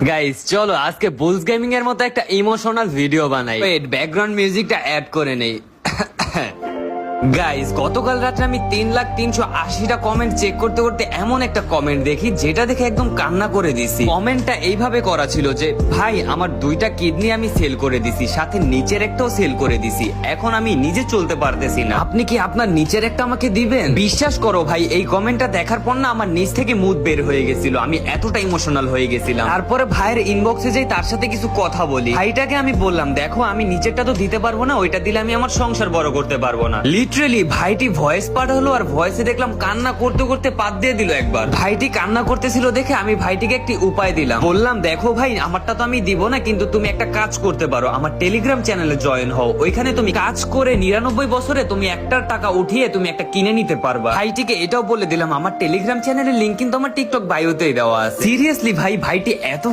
Guys চলো আজকে bull's gaming এর মতো একটা ইমোশনাল ভিডিও বানাই। ওয়েট, ব্যাকগ্রাউন্ড মিউজিকটা অ্যাড করে নেই। গাইস গতকাল রাতে আমি 3,380টা কমেন্ট চেক করতে করতে এমন একটা কমেন্ট দেখি যেটা দেখে একদম কান্না করে দিছি। কমেন্টটা এইভাবে করা ছিল যে ভাই আমার 2টা কিডনি আমি সেল করে দিছি, সাথে নিচের একটাও সেল করে দিছি, এখন আমি নিজে চলতে পারতেছি না, আপনি কি আপনার নিচের একটা আমাকে দিবেন? বিশ্বাস করো ভাই, এই কমেন্টটা দেখার পর না আমার নিচ থেকে মুড বের হয়ে গেছিল, আমি এতটা ইমোশনাল হয়ে গেছিলাম। তারপরে ভাইয়ের ইনবক্সে যাই, তার সাথে কিছু কথা বলি। ভাইটাকে আমি বললাম দেখো আমি নিচেরটা তো দিতে পারবো না, ওইটা দিলে আমি আমার সংসার বড় করতে পারবো না। লিটারেলি ভাইটি ভয়েস পাঠালো আর ভয়েসে দেখলাম কান্না করতে করতে পাত দিয়ে দিল একবার। ভাইটি কান্না করতেছিল দেখে আমি ভাইটিকে একটি উপায় দিলাম, বললাম দেখো ভাই আমারটা তো আমি দিব না, কিন্তু তুমি একটা কাজ করতে পারো, আমার টেলিগ্রাম চ্যানেলে জয়েন হও, ওইখানে তুমি কাজ করে 99 বছরে তুমি একটা টাকা উঠিয়ে তুমি একটা কিনে নিতে পারবা। ভাইটিকে এটাও বলে দিলাম আমার টেলিগ্রাম চ্যানেলের লিংক কিন্তু আমার টিকটক বায়োতেই দেওয়া আছে। সিরিয়াসলি ভাই, ভাইটি এত